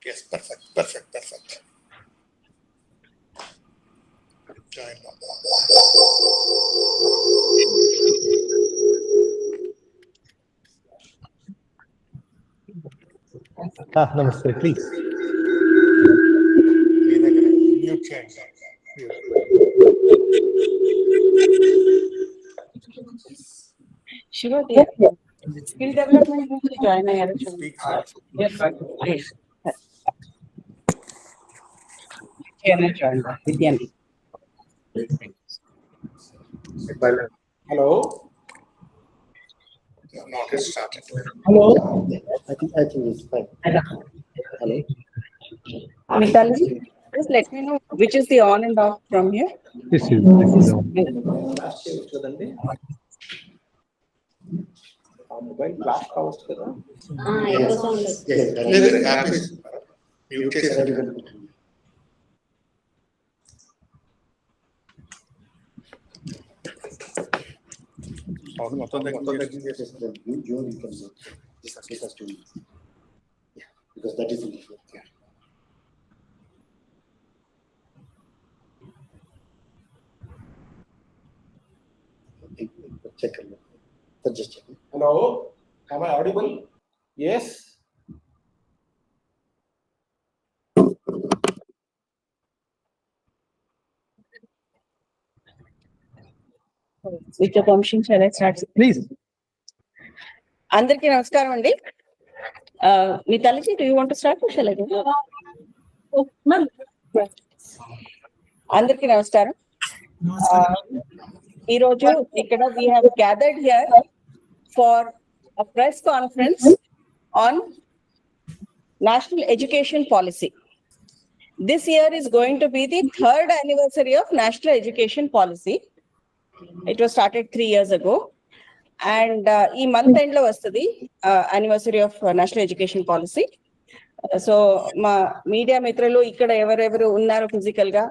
Yes, perfect. Join now. Namaste, please. Mute change. Shiva Ji, skill development నుంచి join అయ్యారు చూడండి. Join Vidyanand. Hello. Not yet started. Hello. I think it's fine. Hello. Mitali, just let me know which is the on and off from here. This is on. Mobile blast house కదా. Yes. Mute చేశారు. అవును మొత్తం because that is check. Just check. Hello, am I audible? Yes. With your permission, shall I start? Please. అందరికీ నమస్కారం అండి. Mitali, do you want to start or shall I do? అందరికీ నమస్కారం. ఈ రోజు ఇక్కడ we have gathered here for a press conference on national education policy. This year is going to be the 3rd anniversary of national education policy. It was started 3 years ago. And ఈ month end లో వస్తుంది anniversary of national education policy. So మా media మిత్రులు ఇక్కడ ఎవరెవరు ఉన్నారు physical గా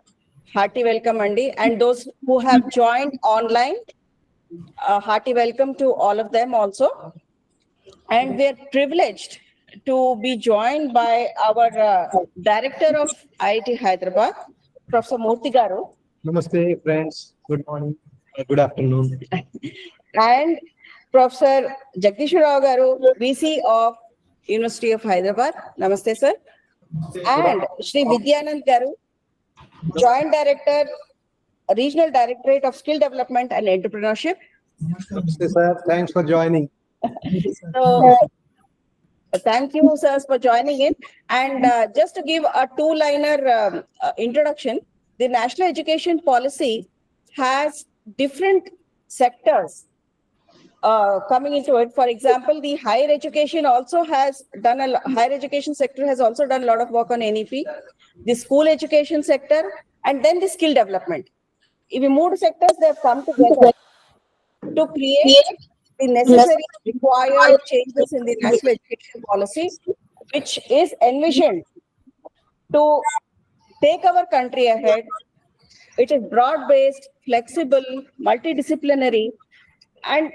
hearty welcome అండి, and those who have joined online, hearty welcome to all of them also. And we are privileged to be joined by our director of IIT Hyderabad, Prof Murty garu. Namaste, friends. Good morning. Good afternoon. And Professor Jagadeeshwar Rao garu, VC of University of Hyderabad. Namaste, sir. And Shri Vidyanand garu, Joint Director, Regional Directorate of Skill Development and Entrepreneurship. Namaste, sir. Thanks for joining. So, thank you, sirs, for joining in. And just to give a two-liner introduction, the National Education Policy has different sectors coming into it. For example, the higher education also has done higher education sector has also done a lot of work on NEP, the school education sector, and then the skill development. If we move sectors, they have come together to create the necessary required changes in the national education policy, which is envisioned to take our country ahead. It is broad-based, flexible, multidisciplinary, and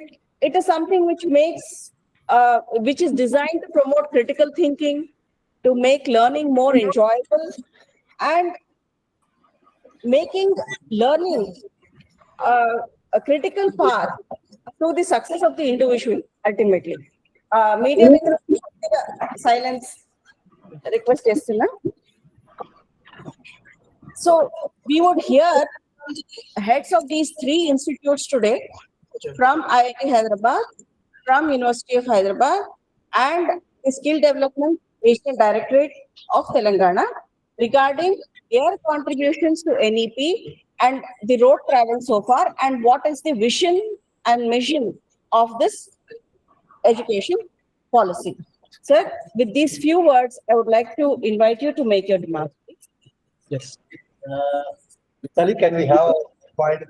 it is something which which is designed to promote critical thinking, to make learning more enjoyable, and making learning a critical path to the success of the individual ultimately. Media silence request chestunna. So we would hear heads of these 3 institutes today from IIT Hyderabad, from University of Hyderabad, and the Skill Development Regional Directorate of Telangana regarding their contributions to NEP and the road travel so far, and what is the vision and mission of this education policy. Sir, with these few words, I would like to invite you to make your remarks. Yes. Vitali, can we have quite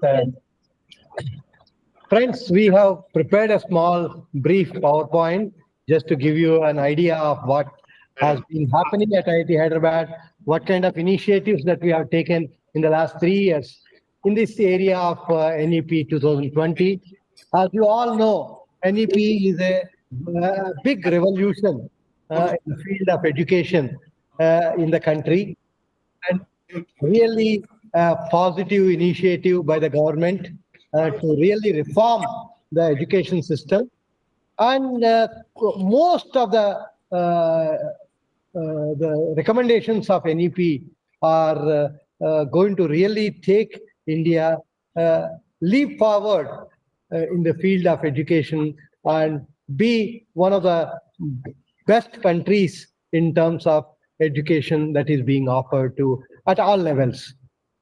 friends, we have prepared a small brief PowerPoint just to give you an idea of what has been happening at IIT Hyderabad, what kind of initiatives that we have taken in the last 3 years in this area of NEP 2020. As you all know, NEP is a big revolution in the field of education. in the country, and really positive initiative by the government to really reform the education system. And most of the recommendations of NEP are going to really take India leap forward in the field of education and be one of the best countries in terms of education that is being offered to at all levels.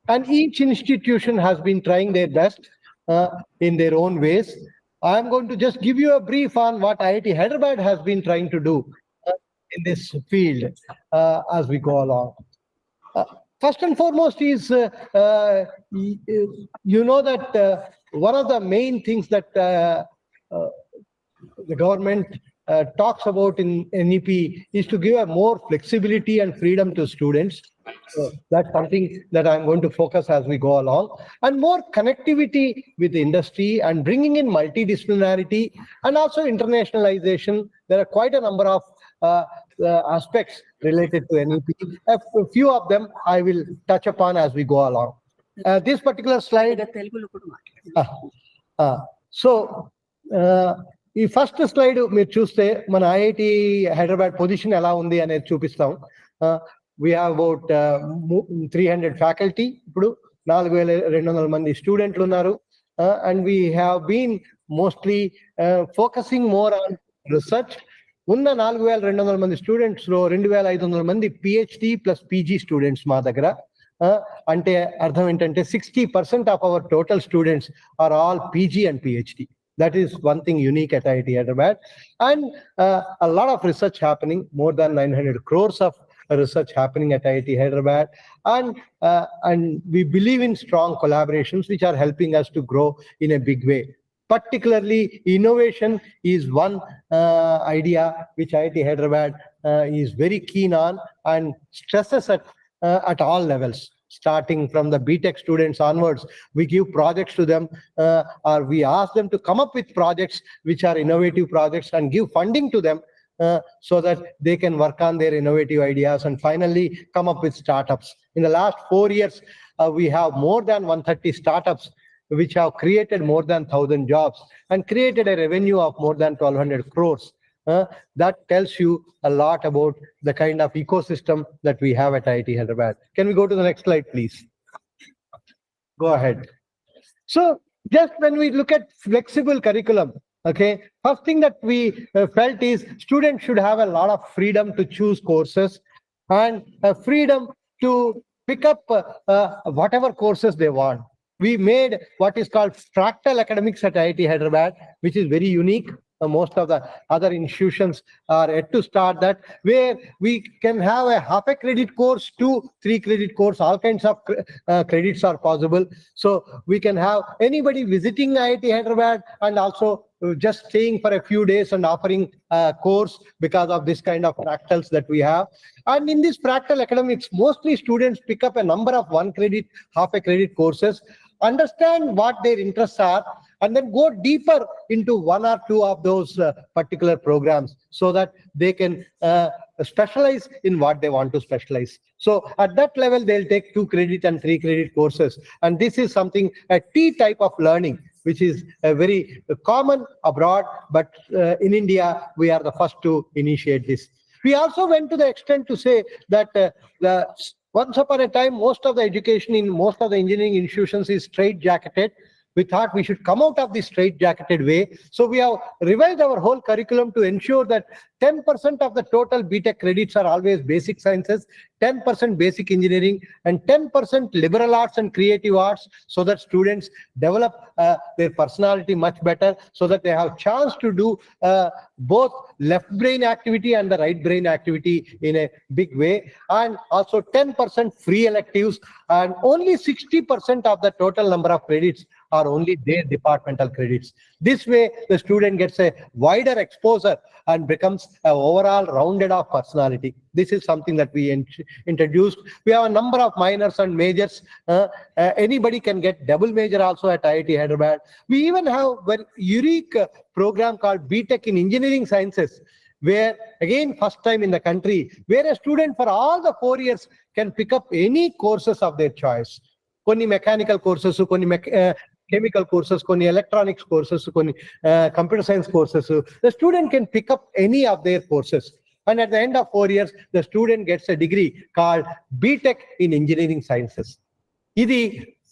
And each institution has been trying their best in their own ways. I'm going to just give you a brief on what IIT Hyderabad has been trying to do in this field as we go along. First and foremost is, you know that one of the main things that the government talks about in NEP is to give a more flexibility and freedom to students. So that's something that I'm going to focus as we go along, and more connectivity with the industry and bringing in multidisciplinarity and also internationalization. There are quite a number of aspects related to NEP. A few of them I will touch upon as we go along. This particular slide. ఈ first slide మీరు చూస్తే మన IIT Hyderabad position ఎలా ఉంది అనేది చూపిస్తాం. we have about 300 faculty, ఇప్పుడు 4,200 మంది స్టూడెంట్లు ఉన్నారు, and we have been mostly focusing more on research. ఉన్న 4,200 మంది స్టూడెంట్స్ లో 2,500 మంది పిహెచ్డి ప్లస్ పీజీ స్టూడెంట్స్ మా దగ్గర. అంటే అర్థం ఏంటంటే 60% of our total students are all PG and PhD. That is one thing unique at IIT Hyderabad, and a lot of research happening, more than 900 crores of research happening at IIT Hyderabad, and we believe in strong collaborations which are helping us to grow in a big way. Particularly innovation is one idea which IIT Hyderabad is very keen on and stresses at all levels. Starting from the BTech students onwards, we give projects to them, or we ask them to come up with projects which are innovative projects and give funding to them so that they can work on their innovative ideas and finally come up with startups. In the last 4 years, we have more than 130 startups which have created more than 1,000 jobs and created a revenue of more than 1,200 crores. That tells you a lot about the kind of ecosystem that we have at IIT Hyderabad. Can we go to the next slide, please? Go ahead. So just when we look at flexible curriculum, okay, first thing that we felt is students should have a lot of freedom to choose courses and freedom to pick up whatever courses they want. We made what is called Fractal Academics at IIT Hyderabad, which is very unique. Most of the other institutions are yet to start that, where we can have a half a credit course to 3 credit course. All kinds of credits are possible. So we can have anybody visiting IIT Hyderabad and also just staying for a few days and offering a course because of this kind of fractals that we have. And in this Fractal Academics, mostly students pick up a number of 1 credit, half a credit courses, understand what their interests are, and then go deeper into 1 or 2 of those particular programs so that they can specialize in what they want to specialize. So at that level, they'll take 2 credit and 3 credit courses. And this is something, a T type of learning, which is very common abroad, but in India, we are the first to initiate this. We also went to the extent to say that once upon a time, most of the education in most of the engineering institutions is straight-jacketed. We thought we should come out of this straight-jacketed way. So we have revised our whole curriculum to ensure that 10% of the total BTech credits are always basic sciences, 10% basic engineering, and 10% liberal arts and creative arts, so that students develop their personality much better, so that they have chance to do both left brain activity and the right brain activity in a big way, and also 10% free electives, and only 60% of the total number of credits are only their departmental credits. This way, the student gets a wider exposure and becomes an overall rounded off personality. This is something that we introduced. We have a number of minors and majors. Anybody can get double major also at IIT Hyderabad. We even have a very unique program called BTech in Engineering Sciences, where again first time in the country, where a student for all the 4 years can pick up any courses of their choice. Konni mechanical courses, konni chemical courses, konni electronics courses, konni computer science courses. The student can pick up any of their courses. And at the end of 4 years, the student gets a degree called BTech in Engineering Sciences.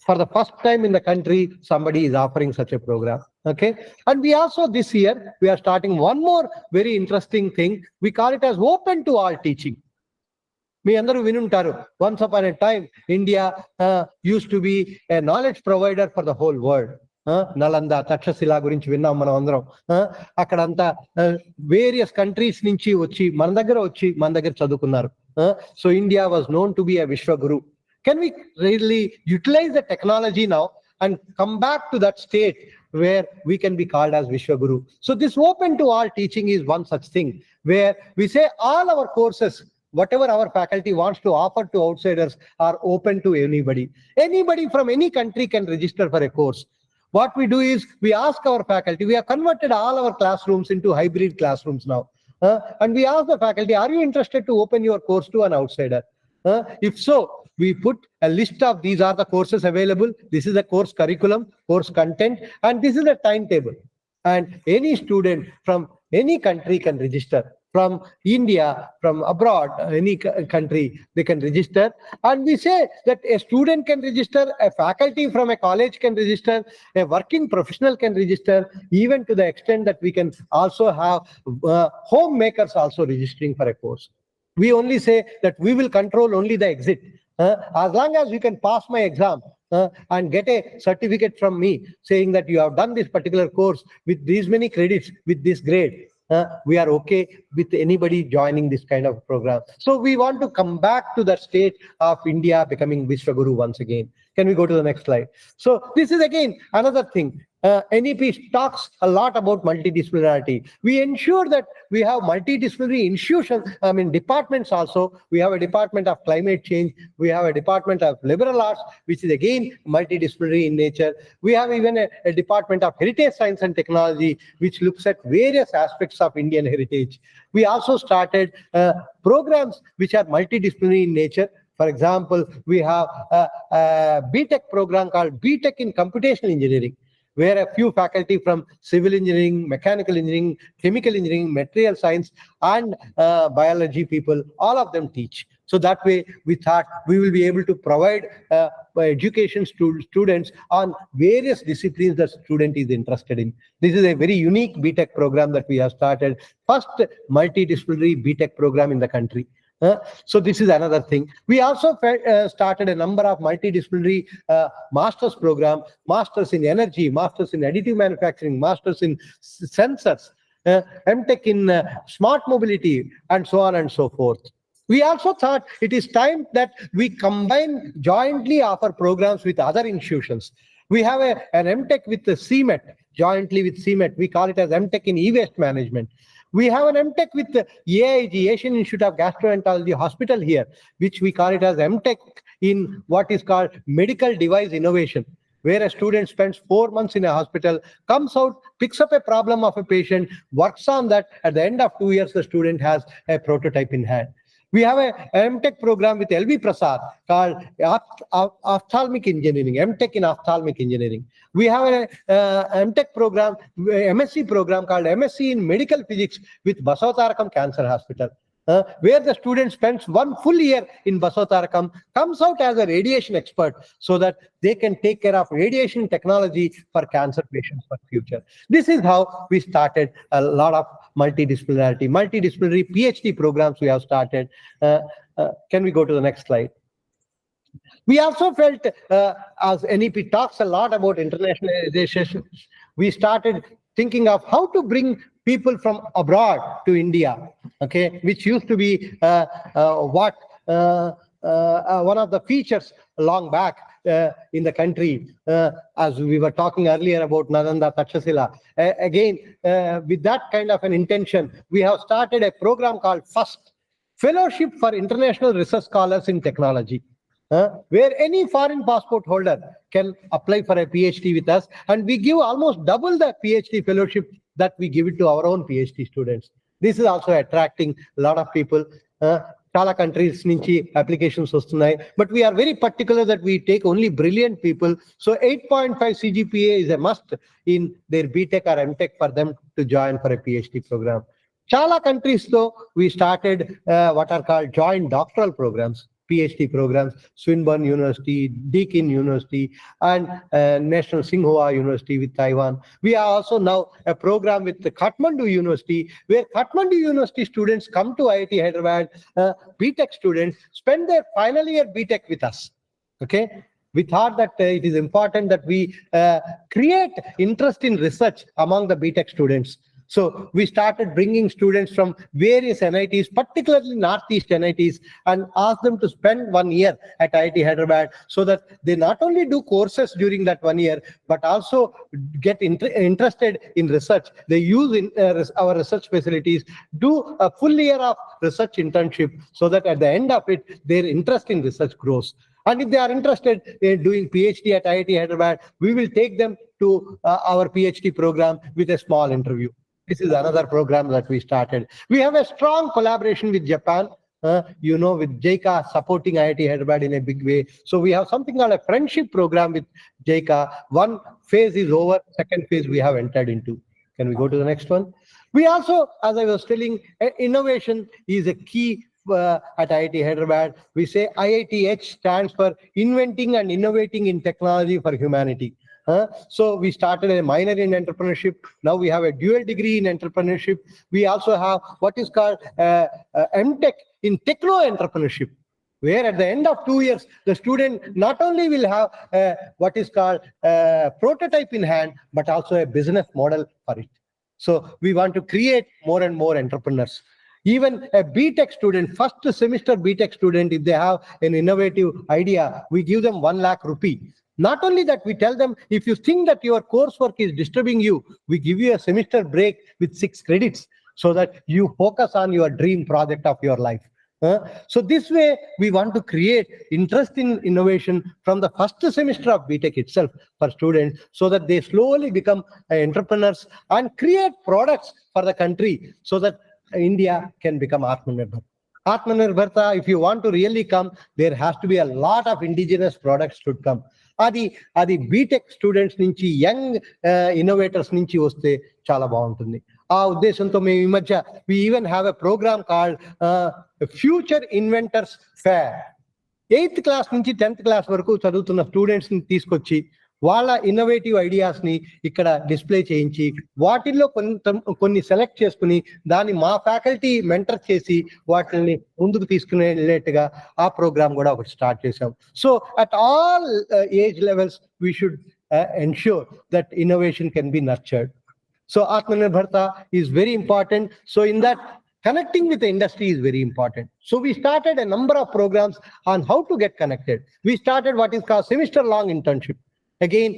For the first time in the country, somebody is offering such a program. Okay. And we also this year, we are starting one more very interesting thing. We call it as open to all teaching. Once upon a time, India used to be a knowledge provider for the whole world. Nalanda, Takshashila gurinchi vinnam manam andaram. Akkadanta various countries nunchi vachi mana daggara chadukunnaru. So India was known to be a Vishwaguru. Can we really utilize the technology now and come back to that state where we can be called as Vishwaguru? So this open to all teaching is one such thing, where we say all our courses, whatever our faculty wants to offer to outsiders, are open to anybody. Anybody from any country can register for a course. What we do is we ask our faculty, we have converted all our classrooms into hybrid classrooms now. And we ask the faculty, are you interested to open your course to an outsider? If so, we put a list of these are the courses available. This is the course curriculum, course content, and this is the timetable. And any student from any country can register. From India, from abroad, any country, they can register. And we say that a student can register, a faculty from a college can register, a working professional can register, even to the extent that we can also have homemakers also registering for a course. We only say that we will control only the exit. As long as you can pass my exam and get a certificate from me saying that you have done this particular course with these many credits, with this grade, we are okay with anybody joining this kind of program. So we want to come back to that state of India becoming Vishwaguru once again. Can we go to the next slide? So this is again another thing. NEP talks a lot about multidisciplinarity. We ensure that we have multidisciplinary institutions, departments also. We have a department of climate change. We have a department of liberal arts, which is again multidisciplinary in nature. We have even a department of heritage science and technology, which looks at various aspects of Indian heritage. We also started programs which are multidisciplinary in nature. For example, we have a BTech program called BTech in Computational Engineering, where a few faculty from civil engineering, mechanical engineering, chemical engineering, material science, and biology people, all of them teach. So that way, we thought we will be able to provide education to students on various disciplines that student is interested in. This is a very unique BTech program that we have started. First multidisciplinary BTech program in the country. So this is another thing. We also started a number of multidisciplinary master's program, masters in energy, masters in additive manufacturing, masters in sensors, MTech in smart mobility, and so on and so forth. We also thought it is time that we combine, jointly offer programs with other institutions. We have an MTech with the CMET, jointly with CMET. We call it as MTech in e-waste management. We have an MTech with the AIG, Asian Institute of Gastroenterology Hospital here, which we call it as MTech in what is called medical device innovation, where a student spends 4 months in a hospital, comes out, picks up a problem of a patient, works on that. At the end of 2 years, the student has a prototype in hand. We have a MTech program with LV Prasad called ophthalmic engineering, MTech in ophthalmic engineering. We have a MTech program, MSc program called MSc in medical physics with Basuthkar Cancer Hospital, where the student spends 1 full year in Basuthkar, comes out as a radiation expert so that they can take care of radiation technology for cancer patients for future. This is how we started a lot of multidisciplinarity, multidisciplinary PhD programs we have started. Can we go to the next slide? We also felt, as NEP talks a lot about internationalization, we started thinking of how to bring people from abroad to India, okay, which used to be one of the features long back in the country, as we were talking earlier about Narendra, Takshashila. Again, with that kind of an intention, we have started a program called FIRST, Fellowship for International Research Scholars in Technology, where any foreign passport holder can apply for a PhD with us, and we give almost double the PhD fellowship that we give it to our own PhD students. This is also attracting a lot of people. Chala countries nunchi applications vastunnai, but we are very particular that we take only brilliant people. So 8.5 CGPA is a must in their BTech or MTech for them to join for a PhD program. Chala countries though, we started what are called joint doctoral programs, PhD programs, Swinburne University, Deakin University, and National Tsinghua University with Taiwan. We have also now a program with the Kathmandu University, where Kathmandu University students come to IIT Hyderabad, BTech students spend their final year BTech with us. Okay. We thought that it is important that we create interest in research among the BTech students. So we started bringing students from various NITs, particularly Northeast NITs, and asked them to spend 1 year at IIT Hyderabad so that they not only do courses during that 1 year, but also get interested in research. They use our research facilities, do a full year of research internship so that at the end of it, their interest in research grows. And if they are interested in doing PhD at IIT Hyderabad, we will take them to our PhD program with a small interview. This is another program that we started. We have a strong collaboration with Japan, with JICA supporting IIT Hyderabad in a big way. So we have something called a friendship program with JICA. One phase is over, second phase we have entered into. Can we go to the next one? We also, as I was telling, innovation is a key at IIT Hyderabad. We say IITH stands for Inventing and Innovating in Technology for Humanity. So we started a minor in entrepreneurship. Now we have a dual degree in entrepreneurship. We also have what is called MTech in techno entrepreneurship, where at the end of 2 years, the student not only will have what is called prototype in hand, but also a business model for it. So we want to create more and more entrepreneurs. Even a BTech student, first semester BTech student, if they have an innovative idea, we give them 1 lakh rupee. Not only that, we tell them, if you think that your coursework is disturbing you, we give you a semester break with 6 credits so that you focus on your dream project of your life. So this way, we want to create interest in innovation from the first semester of BTech itself for students so that they slowly become entrepreneurs and create products for the country so that India can become Atmanirbhar. Atmanirbharta, if you want to really come, there has to be a lot of indigenous products should come. Adi BTech students nunchi, young innovators nunchi vaste chala baguntundi. Aa uddeshanto మేము ఈ మధ్య we even have a program called Future Inventors Fair. 8th class నుంచి 10th class వరకు చదువుతున్న students ని తీసుకొచ్చి వాళ్ళ innovative ideas ని ఇక్కడ డిస్ప్లే చేయించి వాటిల్లో కొన్ని సెలెక్ట్ చేసుకుని దాన్ని మా ఫ్యాకల్టీ మెంటర్ చేసి వాటిని ముందుకు తీసుకునేట్టుగా ఆ ప్రోగ్రామ్ కూడా ఒకటి స్టార్ట్ చేసాం. So at all age levels we should ensure that innovation can be nurtured. So Atmanirbharta is very important. So in that, connecting with the industry is very important. So we started a number of programs on how to get connected. We started what is called semester-long internship. Again,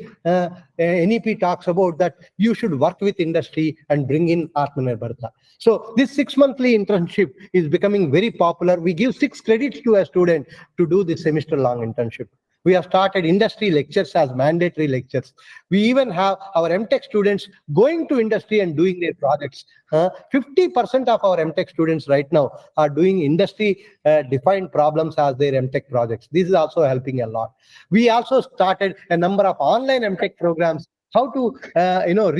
NEP talks about that you should work with industry and bring in Atmanirbharta. So this 6-monthly internship is becoming very popular. We give 6 credits to a student to do this semester-long internship. We have started industry lectures as mandatory lectures. We even have our MTech students going to industry and doing their projects. 50% of our MTech students right now are doing industry defined problems as their MTech projects. This is also helping a lot. We also started a number of online MTech programs, how to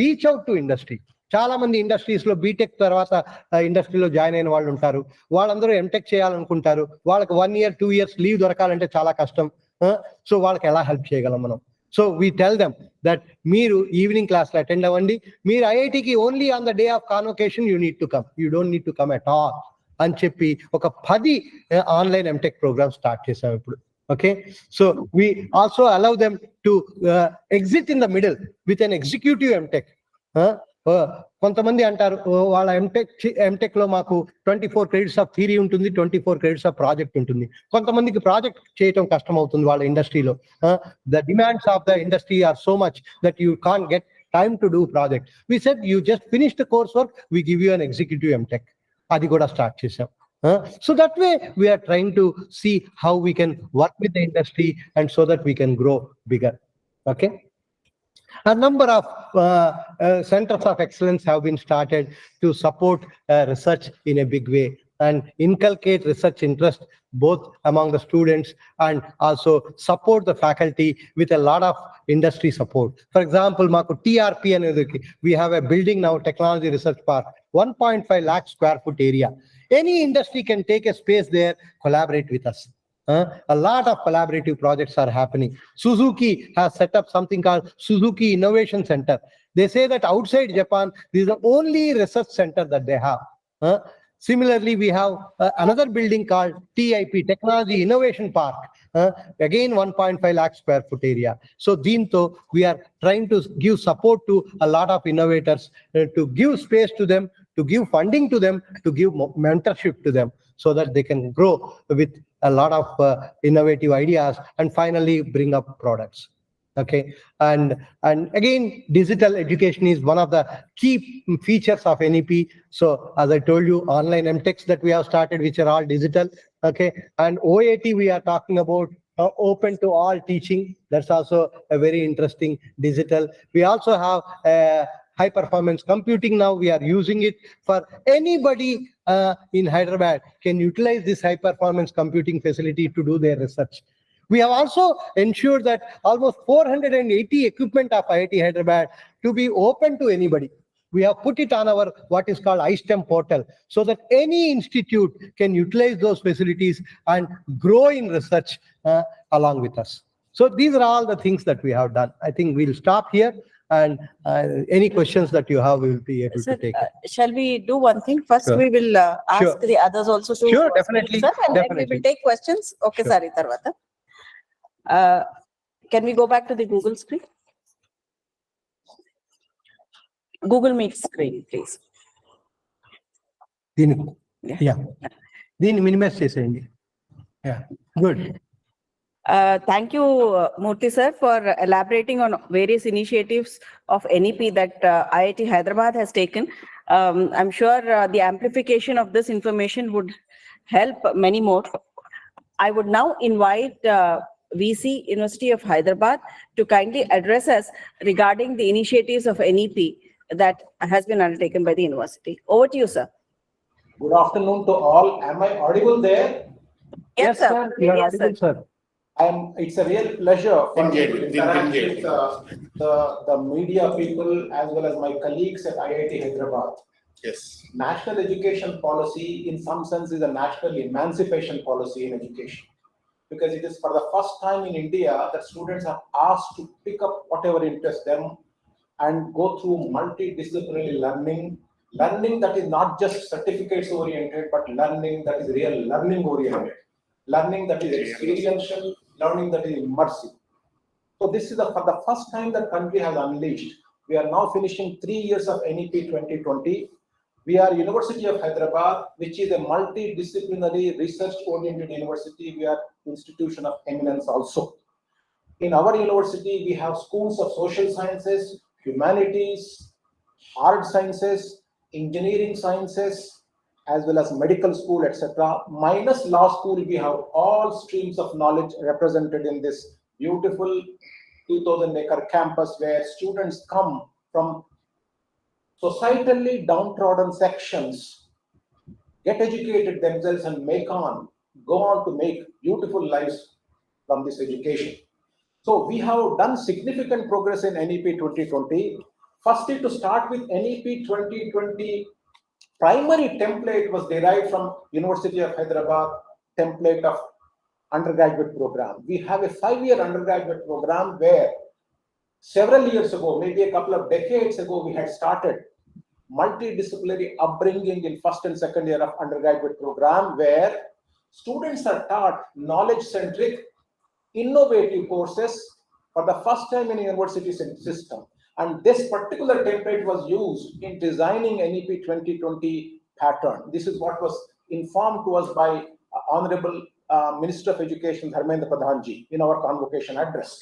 reach out to industry. చాలా మంది industries లో BTech తర్వాత ఇండస్ట్రీలో join అయిన వాళ్ళు ఉంటారు. వాళ్ళందరూ MTech చేయాలనుకుంటారు. వాళ్ళకి 1 year 2 years లీవ్ దొరకాలంటే చాలా కష్టం. సో వాళ్ళకి ఎలా హెల్ప్ చేయగలం మనం? So we tell them that మీరు ఈవినింగ్ క్లాస్లో అటెండ్ అవ్వండి. మీరు ఐఐటికి only on the day of convocation you need to come, you don't need to come at all అని చెప్పి ఒక 10 ఆన్లైన్ ఎంటెక్ ప్రోగ్రామ్ స్టార్ట్ చేసాం ఇప్పుడు. Okay, so we also allow them to exit in the middle with an executive MTech. కొంతమంది అంటారు వాళ్ళ MTech లో మాకు 24 credits ఆఫ్ థియరీ ఉంటుంది, 24 credits ఆఫ్ ప్రాజెక్ట్ ఉంటుంది. కొంతమందికి ప్రాజెక్ట్ చేయటం కష్టం అవుతుంది వాళ్ళ ఇండస్ట్రీలో. The demands of the industry are so much that you can't get time to do project. We said you just finish the course work, we give you an executive MTech. అది కూడా start చేసాం. So that way we are trying to see how we can work with the industry and so that we can grow bigger. Okay. A number of centers of excellence have been started to support research in a big way and inculcate research interest both among the students and also support the faculty with a lot of industry support. For example, Maku TRP and we have a building now, Technology Research Park, 1.5 lakh square foot area. Any industry can take a space there, collaborate with us. A lot of collaborative projects are happening. Suzuki has set up something called Suzuki Innovation Center. They say that outside Japan, this is the only research center that they have. Similarly, we have another building called TIP, Technology Innovation Park. Again, 1.5 lakh square foot area. So, Deento, we are trying to give support to a lot of innovators, to give space to them, to give funding to them, to give mentorship to them, so that they can grow with a lot of innovative ideas and finally bring up products. Okay, and again, digital education is one of the key features of NEP. So as I told you, online MTechs that we have started, which are all digital. Okay, and OAT we are talking about open to all teaching. That's also a very interesting digital. We also have high performance computing now. We are using it for anybody in Hyderabad can utilize this high performance computing facility to do their research. We have also ensured that almost 480 equipment of IIT Hyderabad to be open to anybody. We have put it on our what is called iSTEM portal, so that any institute can utilize those facilities and grow in research along with us. So these are all the things that we have done. I think we'll stop here. And any questions that you have, we will be able to take. Shall we do one thing? First, Sure. we will ask Sure. the others also to Sure, speak, definitely, sir, and then we definitely. will take questions. Okay, Sure. sorry, Tarvata. Can we go back to the Google screen? Google Meet screen, please. Yeah. దీన్ని minimize చేసేయండి. Yeah, good. Thank you, Murty sir, for elaborating on various initiatives of NEP that IIT Hyderabad has taken. I'm sure the amplification of this information would help many more. I would now invite VC University of Hyderabad to kindly address us regarding the initiatives of NEP that has been undertaken by the university. Over to you, sir. Good afternoon to all. Am I audible there? Yes, sir. You are Yes, audible, sir. It's a real pleasure for me to Engage, interact engage. with the media people as well as my colleagues at IIT Hyderabad. Yes. National education policy, in some sense, is a national emancipation policy in education, because it is for the first time in India that students are asked to pick up whatever interests them and go through multidisciplinary learning that is not just certificates oriented, but learning that is real learning oriented, learning that is experiential, learning that is immersive. So this is for the first time the country has unleashed. We are now finishing 3 years of NEP 2020. We are University of Hyderabad, which is a multidisciplinary research-oriented university. We are institution of eminence also. In our university, we have schools of social sciences, humanities, hard sciences, engineering sciences, as well as medical school, etc. Minus law school, we have all streams of knowledge represented in this beautiful 2,000-acre campus, where students come from societally downtrodden sections, get educated themselves, and go on to make beautiful lives from this education. So we have done significant progress in NEP 2020. Firstly, to start with, NEP 2020 primary template was derived from University of Hyderabad template of undergraduate program. We have a 5-year undergraduate program where several years ago, maybe a couple of decades ago, we had started multidisciplinary upbringing in first and second year of undergraduate program, where students are taught knowledge-centric, innovative courses for the first time in a university system. And this particular template was used in designing NEP 2020 pattern. This is what was informed to us by Honorable Minister of Education, Dharmendra Pradhan Ji, in our convocation address.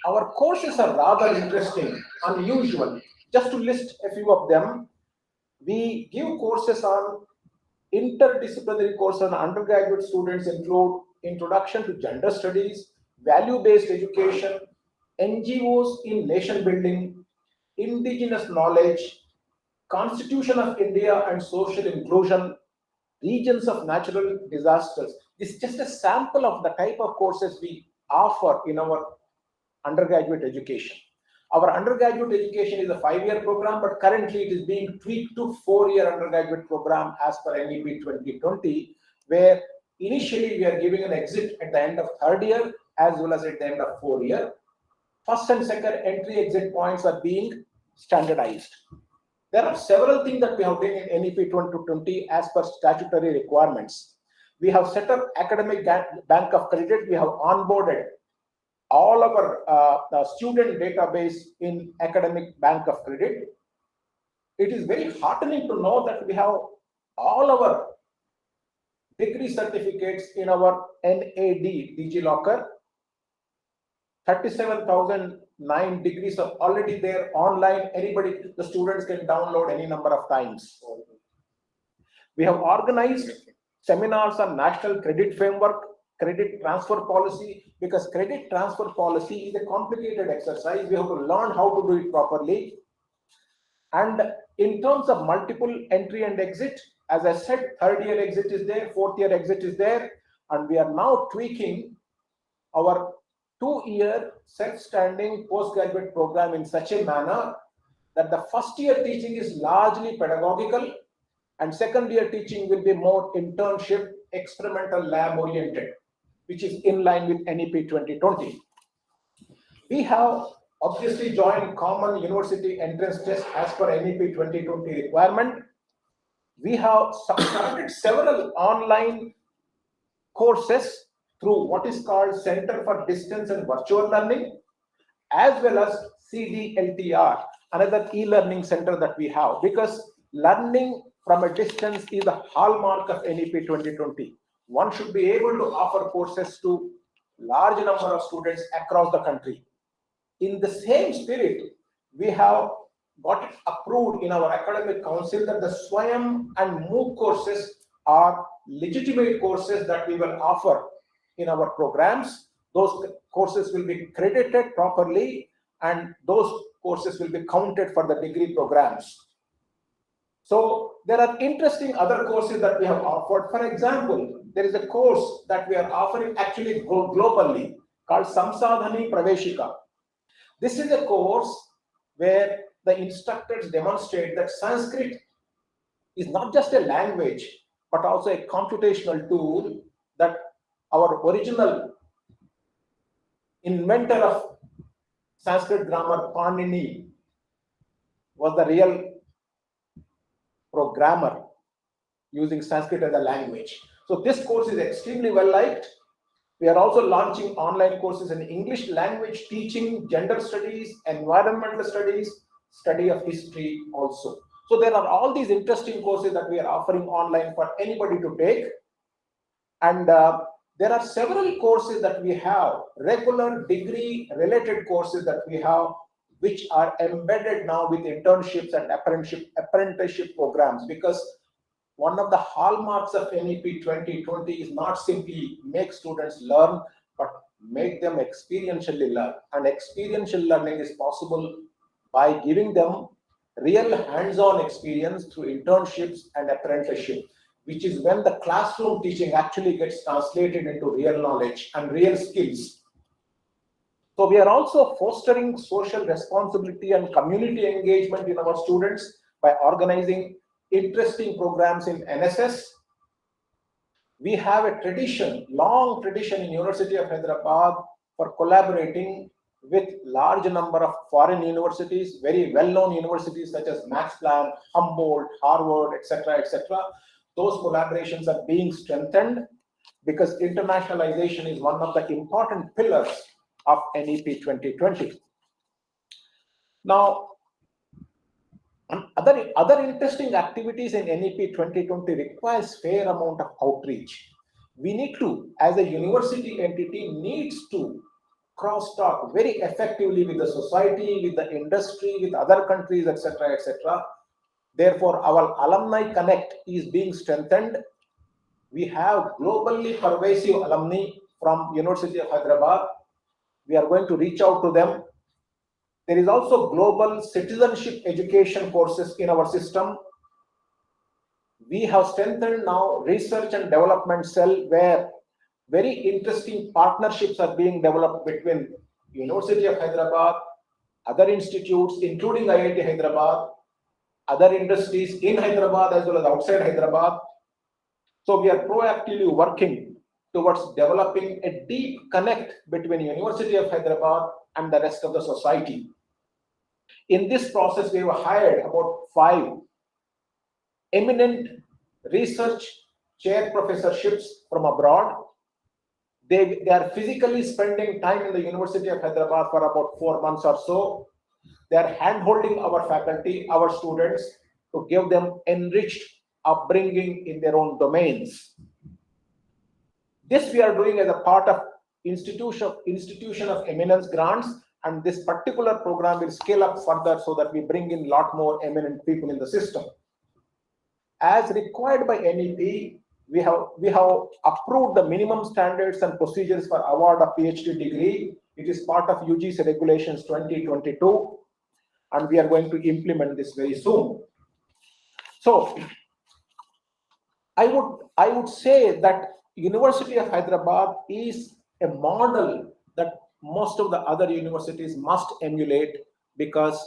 Our courses are rather interesting, unusual. Just to list a few of them, we give courses on interdisciplinary courses on undergraduate students include Introduction to Gender Studies, Value-Based Education, NGOs in nation building, indigenous knowledge, Constitution of India and social inclusion, regions of natural disasters. This is just a sample of the type of courses we offer in our undergraduate education. Our undergraduate education is a 5-year program, but currently it is being tweaked to 4-year undergraduate program as per NEP 2020, where initially we are giving an exit at the end of 3rd year as well as at the end of 4th year. First and second entry exit points are being standardized. There are several things that we have done in NEP 2020 as per statutory requirements. We have set up academic bank of credit. We have onboarded all of our student database in academic bank of credit. It is very heartening to know that we have all our degree certificates in our NAD DigiLocker. 37,009 degrees are already there online. Anybody, the students can download any number of times. We have organized seminars on national credit framework, credit transfer policy, because credit transfer policy is a complicated exercise. We have to learn how to do it properly. And in terms of multiple entry and exit, as I said, 3rd year exit is there, 4th year exit is there, and we are now tweaking our 2-year self-standing postgraduate program in such a manner that the 1st year teaching is largely pedagogical and 2nd year teaching will be more internship, experimental lab oriented, which is in line with NEP 2020. We have obviously joined common university entrance test as per NEP 2020 requirement. We have started several online courses through what is called Center for Distance and Virtual Learning, as well as CDLTR, another e-learning center that we have, because learning from a distance is the hallmark of NEP 2020. One should be able to offer courses to large number of students across the country. In the same spirit, we have got it approved in our academic council that the SWAYAM and MOOC courses are legitimate courses that we will offer in our programs. Those courses will be credited properly and those courses will be counted for the degree programs. So there are interesting other courses that we have offered. For example, there is a course that we are offering actually globally called Samsadhani Praveshika. This is a course where the instructors demonstrate that Sanskrit is not just a language, but also a computational tool that our original inventor of Sanskrit grammar, Panini, was the real programmer using Sanskrit as a language. So this course is extremely well liked. We are also launching online courses in English language teaching, gender studies, environmental studies, study of history also. So there are all these interesting courses that we are offering online for anybody to take. And there are several courses that we have, regular degree related courses that we have, which are embedded now with internships and apprenticeship programs, because one of the hallmarks of NEP 2020 is not simply make students learn, but make them experientially learn. And experiential learning is possible by giving them real hands-on experience through internships and apprenticeship, which is when the classroom teaching actually gets translated into real knowledge and real skills. So we are also fostering social responsibility and community engagement in our students by organizing interesting programs in NSS. We have a tradition, long tradition in University of Hyderabad for collaborating with large number of foreign universities, very well-known universities such as Max Planck, Humboldt, Harvard, etc., etc. Those collaborations are being strengthened because internationalization is one of the important pillars of NEP 2020. Now, other interesting activities in NEP 2020 requires fair amount of outreach. We need to, as a university entity, needs to cross-talk very effectively with the society, with the industry, with other countries, etc., etc. Therefore, our alumni connect is being strengthened. We have globally pervasive alumni from University of Hyderabad. We are going to reach out to them. There is also global citizenship education courses in our system. We have strengthened now research and development cell where very interesting partnerships are being developed between University of Hyderabad, other institutes, including IIT Hyderabad, other industries in Hyderabad as well as outside Hyderabad. So we are proactively working towards developing a deep connect between University of Hyderabad and the rest of the society. In this process, we have hired about 5 eminent research chair professorships from abroad. They are physically spending time in the University of Hyderabad for about 4 months or so. They are hand-holding our faculty, our students, to give them enriched upbringing in their own domains. This we are doing as a part of Institution of Eminence grants, and this particular program will scale up further so that we bring in a lot more eminent people in the system. As required by NEP, we have approved the minimum standards and procedures for award of PhD degree. It is part of UGC regulations 2022, and we are going to implement this very soon. So I would say that University of Hyderabad is a model that most of the other universities must emulate, because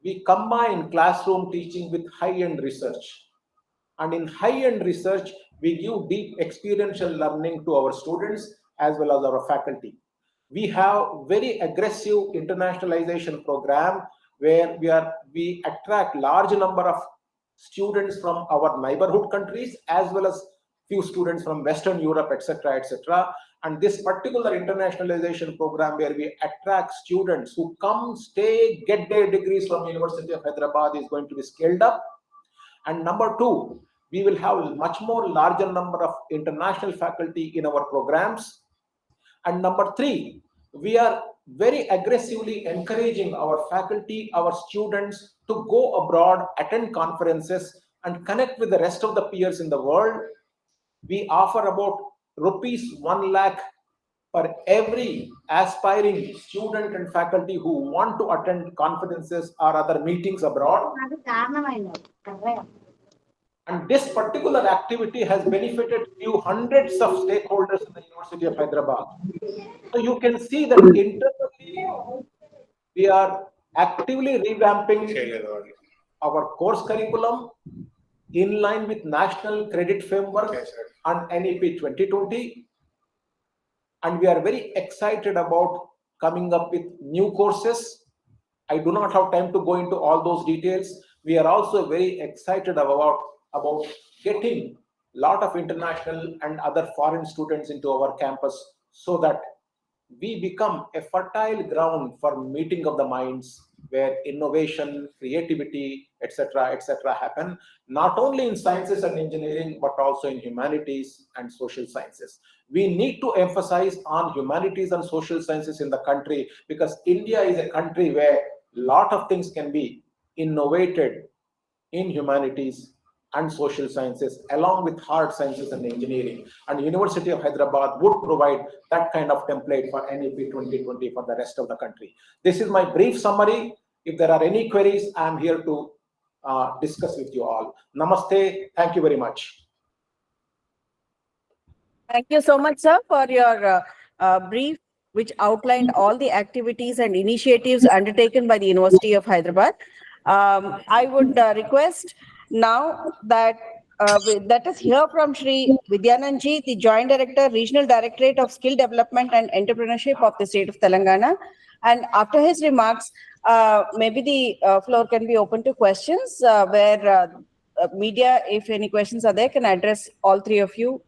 we combine classroom teaching with high-end research. And in high-end research, we give deep experiential learning to our students as well as our faculty. We have very aggressive internationalization program where we attract large number of students from our neighborhood countries as well as few students from Western Europe, etc., etc. And this particular internationalization program where we attract students who come, stay, get their degrees from University of Hyderabad is going to be scaled up. And number 2, we will have much more larger number of international faculty in our programs. And number 3, we are very aggressively encouraging our faculty, our students to go abroad, attend conferences, and connect with the rest of the peers in the world. We offer about rupees 1 lakh for every aspiring student and faculty who want to attend conferences or other meetings abroad. And this particular activity has benefited few hundreds of stakeholders in the University of Hyderabad. So you can see that internally we are actively revamping our course curriculum in line with National Credit Framework and NEP 2020. And we are very excited about coming up with new courses. I do not have time to go into all those details. We are also very excited about getting a lot of international and other foreign students into our campus so that we become a fertile ground for meeting of the minds where innovation, creativity, etc., happen, not only in sciences and engineering, but also in humanities and social sciences. We need to emphasize on humanities and social sciences in the country, because India is a country where a lot of things can be innovated in humanities and social sciences, along with hard sciences and engineering. And University of Hyderabad would provide that kind of template for NEP 2020 for the rest of the country. This is my brief summary. If there are any queries, I'm here to discuss with you all. Namaste. Thank you very much. Thank you so much, sir, for your brief, which outlined all the activities and initiatives undertaken by the University of Hyderabad. I would request now that let us hear from Shri Vidyanand Ji, the Joint Director, Regional Directorate of Skill Development and Entrepreneurship of the state of Telangana. And after his remarks, maybe the floor can be open to questions where media, if any questions are there, can address all 3 of you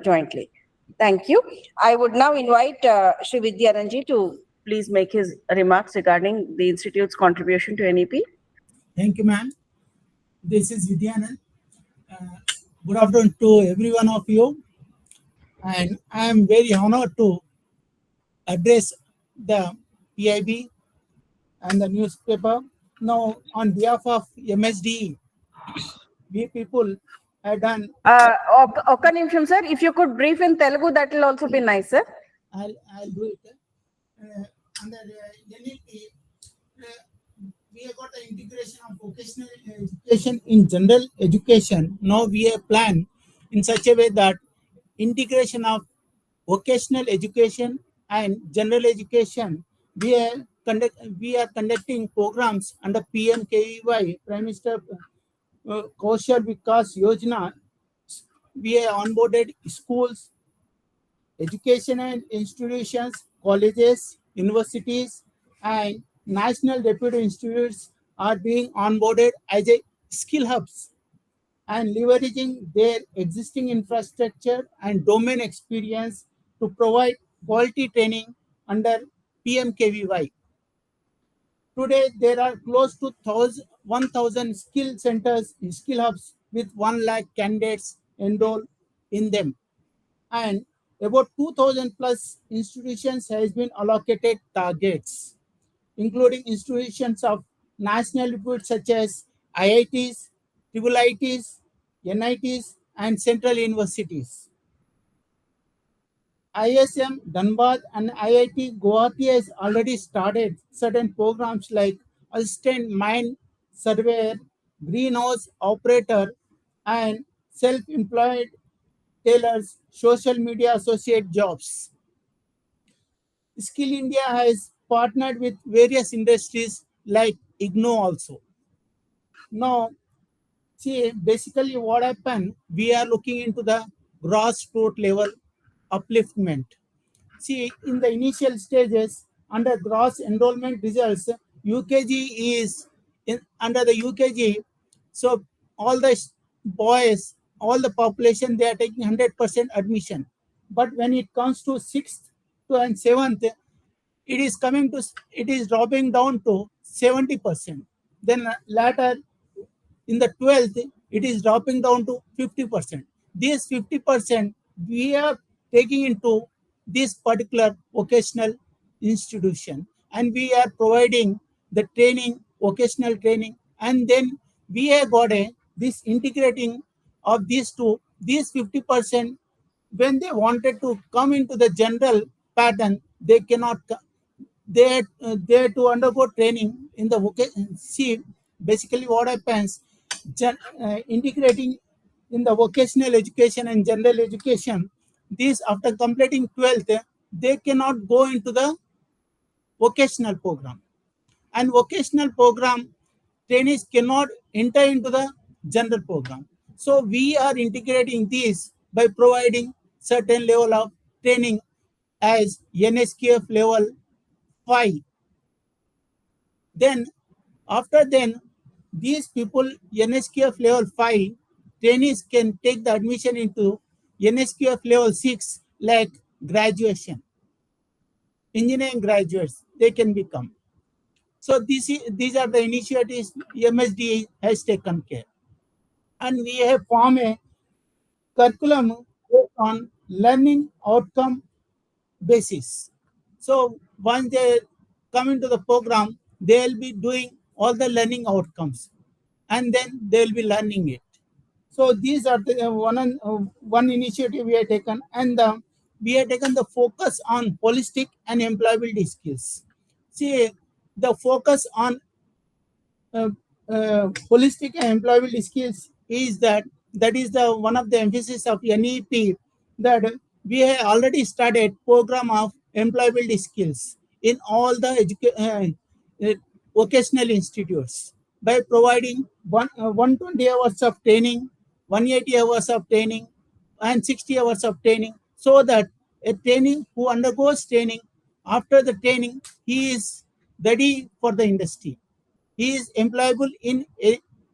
jointly. Thank you. I would now invite Shri Vidyanand Ji to please make his remarks regarding the Institute's contribution to NEP. Thank you, ma'am. This is Vidyanand. Good afternoon to every one of you. And I am very honored to address the PIB and the newspaper. Now, on behalf of MSD, we people have done. Oka nimsham, sir. If you could brief in Telugu, that will also be nice, sir. I'll do it. under NEP, we have got the integration of vocational education in general education. Now we have planned in such a way that integration of vocational education and general education, we are conducting programs under PMKVY, Prime Minister Kaushal Vikas Yojana. We have onboarded schools, education and institutions, colleges, universities, and national deputy institutes are being onboarded as a skill hubs and leveraging their existing infrastructure and domain experience to provide quality training under PMKVY. Today, there are close to 1,000 skill centers, skill hubs with 1 lakh candidates enrolled in them. And about 2,000 plus institutions has been allocated targets, including institutions of national repute such as IITs, IIITs, NITs, and central universities. ISM, Dhanbad, and IIT Guwahati has already started certain programs like assistant mine surveyor, greenhouse operator, and self-employed tailors, social media associate jobs. Skill India has partnered with various industries like IGNO also. Now, see, basically what happened, we are looking into the grassroots level upliftment. See, in the initial stages, under gross enrollment results, UKG is under the UKG. So all the boys, all the population, they are taking 100% admission. But when it comes to 6th and 7th, it is dropping down to 70%. Then later in the 12th, it is dropping down to 50%. This 50% we are taking into this particular vocational institution, and we are providing the training, vocational training, and then we have got this integrating of these two, these 50%, when they wanted to come into the general pattern, they cannot. They to undergo training in the vocation. See, basically what happens, integrating in the vocational education and general education, these after completing 12th, they cannot go into the vocational program. And vocational program, trainees cannot enter into the general program. So we are integrating these by providing certain level of training as NSQF level 5. Then, after then, these people, NSQF level 5, trainees can take the admission into NSQF level 6, like graduation. Engineering graduates, they can become. So these are the initiatives MSD has taken care. And we have formed a curriculum based on learning outcome basis. So once they come into the program, they will be doing all the learning outcomes, and then they will be learning it. So these are the one initiative we have taken, and we have taken the focus on holistic and employability skills. See, the focus on holistic and employability skills is that is the one of the emphasis of NEP, that we have already started program of employability skills in all the vocational institutes by providing 120 hours of training, 180 hours of training, and 60 hours of training, so that a trainee who undergoes training, after the training, he is ready for the industry. He is employable in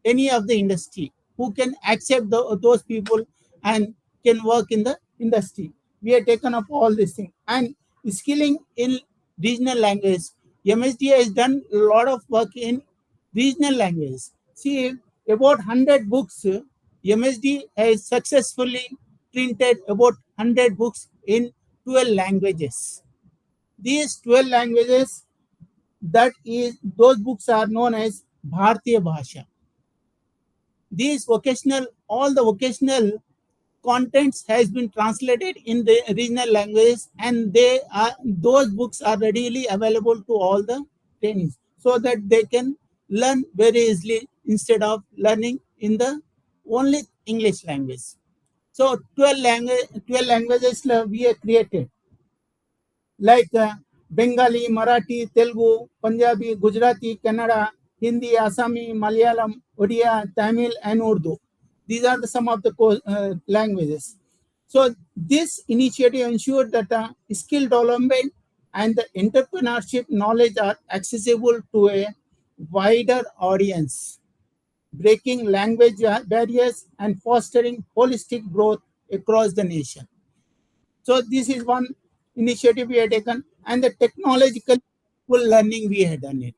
any of the industry who can accept those people and can work in the industry. We have taken up all these things. And skilling in regional language. MSD has done a lot of work in regional languages. See, about 100 books, MSD has successfully printed about 100 books in 12 languages. These 12 languages, those books are known as Bhartiya Bhasha. These all the vocational contents has been translated in the regional languages, and those books are readily available to all the trainees so that they can learn very easily instead of learning in the only English language. So 12 languages we have created, like Bengali, Marathi, Telugu, Punjabi, Gujarati, Kannada, Hindi, Assami, Malayalam, Odia, Tamil, and Urdu. These are some of the languages. So this initiative ensured that skill development and the entrepreneurship knowledge are accessible to a wider audience, breaking language barriers and fostering holistic growth across the nation. So this is one initiative we have taken, and the technological full learning we have done it.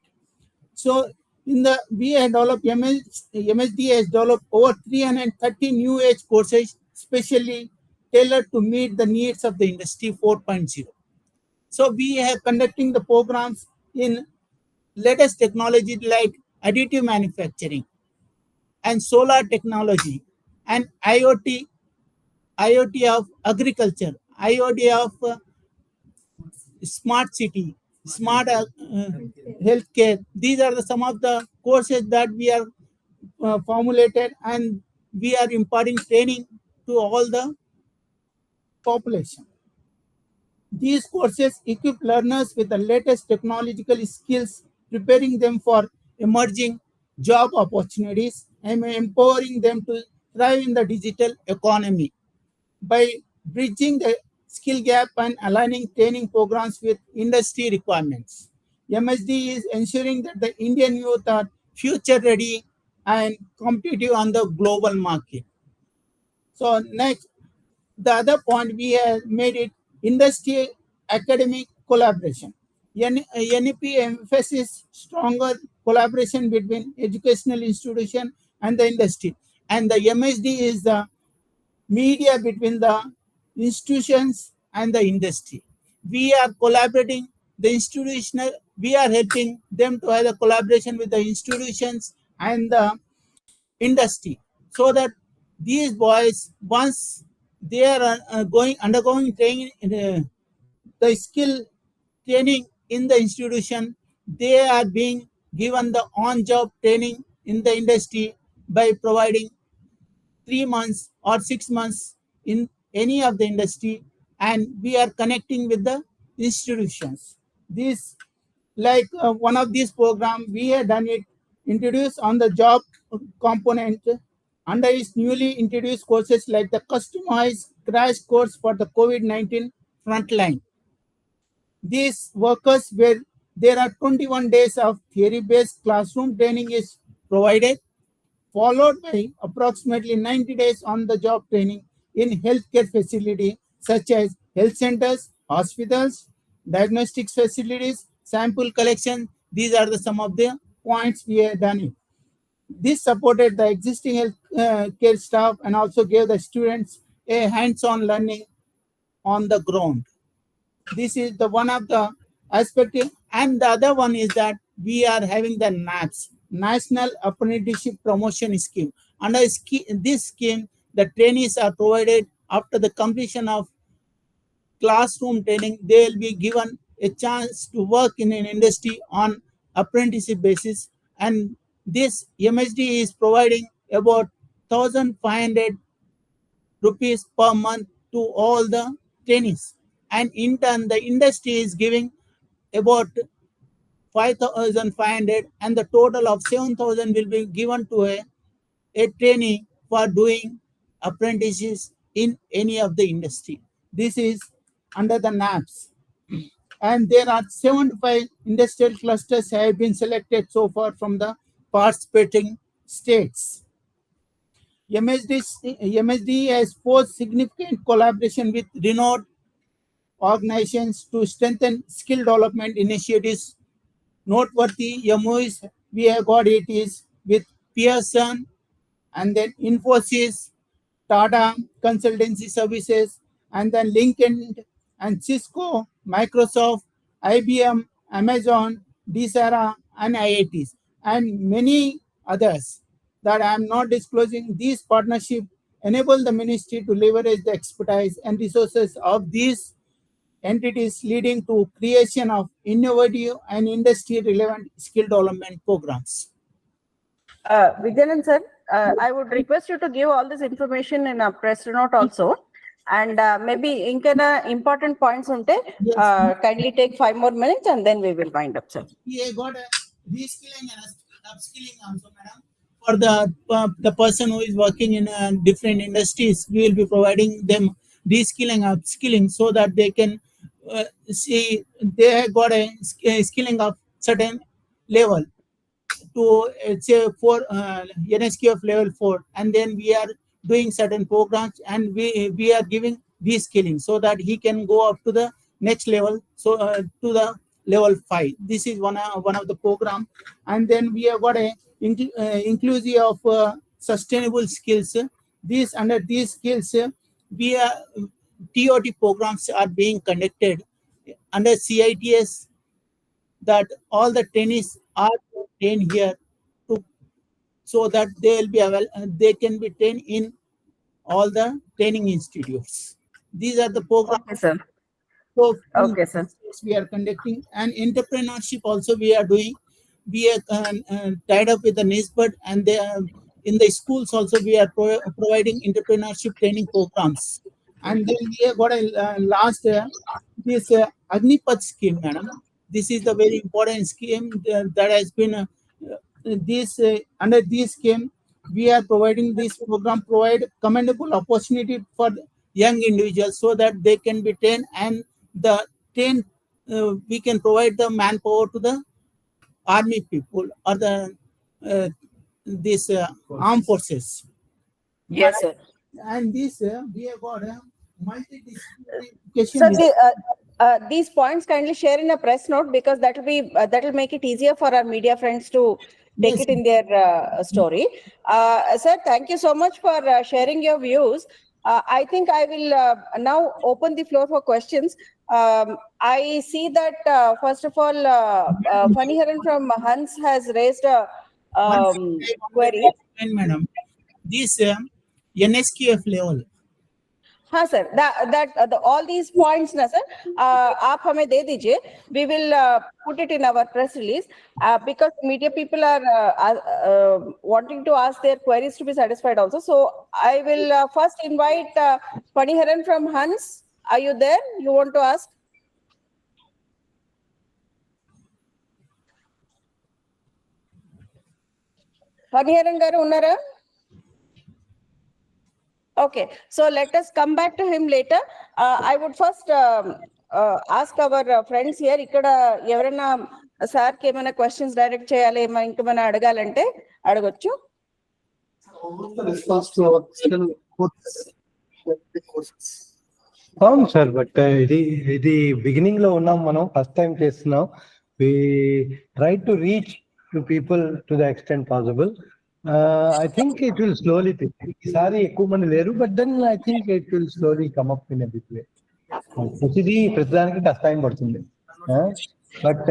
So we have developed, MSD has developed over 330 new age courses, specially tailored to meet the needs of the industry 4.0. So we are conducting the programs in latest technology like additive manufacturing and solar technology and IoT of agriculture, IoT of smart city, smart healthcare. These are some of the courses that we are formulated, and we are imparting training to all the population. These courses equip learners with the latest technological skills, preparing them for emerging job opportunities and empowering them to thrive in the digital economy. By bridging the skill gap and aligning training programs with industry requirements, MSD is ensuring that the Indian youth are future ready and competitive on the global market. So next, the other point we have made it industry academic collaboration. NEP emphasizes stronger collaboration between educational institution and the industry, and the MSD is the media between the institutions and the industry. We are collaborating the institutional, we are helping them to have a collaboration with the institutions and the industry, so that these boys, once they are undergoing training, the skill training in the institution, they are being given the on-job training in the industry by providing 3 months or 6 months in any of the industry, and we are connecting with the institutions. This, like one of these programs, we have done it, introduced on the job component under its newly introduced courses like the customized crash course for the COVID-19 frontline. These workers, where there are 21 days of theory-based classroom training is provided, followed by approximately 90 days on-the-job training in healthcare facilities such as health centers, hospitals, diagnostics facilities, sample collection. These are some of the points we have done it. This supported the existing health care staff and also gave the students a hands-on learning on the ground. This is the one of the aspect, and the other one is that we are having the NAPS, National Apprenticeship Promotion Scheme. Under this scheme, the trainees are provided after the completion of classroom training. They will be given a chance to work in an industry on apprenticeship basis, and this MSD is providing about 1,500 rupees per month to all the trainees, and in turn the industry is giving about 5,500, and the total of 7,000 will be given to a trainee for doing apprentices in any of the industry. This is under the NAPS. And there are 75 industrial clusters have been selected so far from the participating states. MSD has forged significant collaboration with renowned organizations to strengthen skill development initiatives. Noteworthy MOUs we have got it is with Pearson, and then Infosys, Tata Consultancy Services, and then LinkedIn and Cisco, Microsoft, IBM, Amazon, DSARA, and IITs, and many others that I am not disclosing. These partnerships enable the ministry to leverage the expertise and resources of these entities, leading to creation of innovative and industry-relevant skill development programs. Vidyanand sir, I would request you to give all this information in a press note also. And maybe important points unte, kindly take 5 more minutes and then we will wind up, sir. We got a reskilling and upskilling also, madam. For the person who is working in different industries, we will be providing them reskilling, upskilling, so that they can see they have got a skilling of certain level to say for NSQF level 4, and then we are doing certain programs and we are giving reskilling so that he can go up to the next level, so to the level 5. This is one of the program. And then we have got a inclusive of sustainable skills. Under these skills, we are TOT programs are being conducted under CITS, that all the trainees are trained here to, so that they will be they can be trained in all the training institutes. These are the programs. Okay, sir. So Okay, sir. we are conducting, and entrepreneurship also we are doing. We are tied up with the NISBET, and they are, in the schools also we are providing entrepreneurship training programs. And then we have got a last this Agnipath scheme, madam. This is the very important scheme that has been under this scheme. We are providing this program, provide commendable opportunity for young individuals so that they can be trained, and the train we can provide the manpower to the army people or the this armed forces. Yes, sir. And this we have got a multidisciplinary education. Sir, these points kindly share in a press note, because that will make it easier for our media friends to take it in their story. Sir, thank you so much for sharing your views. I think I will now open the floor for questions. I see that first of all, Faniharan from Hans has raised a query. Madam, this NSQF level. हाँ sir, all these points ना sir, आप हमें दे दीजिए. We will put it in our press release because media people are wanting to ask their queries to be satisfied also. So I will first invite Faniharan from Hans. Are you there? You want to ask? Faniharan garu unnara? Okay, so let us come back to him later. I would first ask our friends here. Ikkada evarana sir ki emana questions direct cheyali, inka mana adagalante adagొచ్చు. Response to our courses. Sir, but the beginning lo unnam manam first time chestunam. We try to reach to people to the extent possible. I think it will slowly pick. Sorry, ఎక్కువ మంది లేరు, but then I think it will slowly come up in a big way. ప్రతిదానికి tough time పడుతుంది. But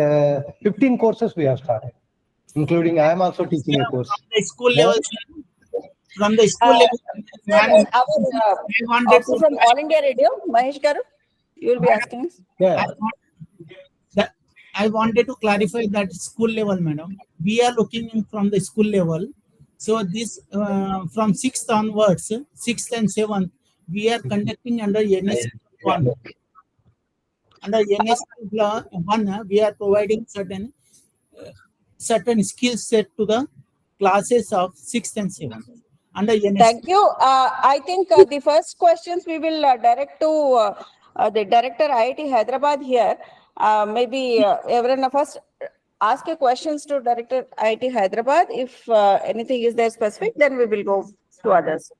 15 courses we have started, including I am also teaching a course. From the school level. From the school level, madam, from All India Radio, Mahesh garu, you will be asking us. Yeah. I wanted to clarify that school level, madam. We are looking from the school level. So this from 6th onwards, 6th and 7th, we are conducting under NSQ1. Under NSQ1, we are providing certain skill set to the classes of 6th and 7th. Under NSQ. Thank you. I think the first questions we will direct to the director IIT Hyderabad here. Maybe everyone first ask your questions to Director IIT Hyderabad. If anything is there specific, then we will go to others.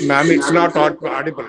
Ma'am, it's not audible.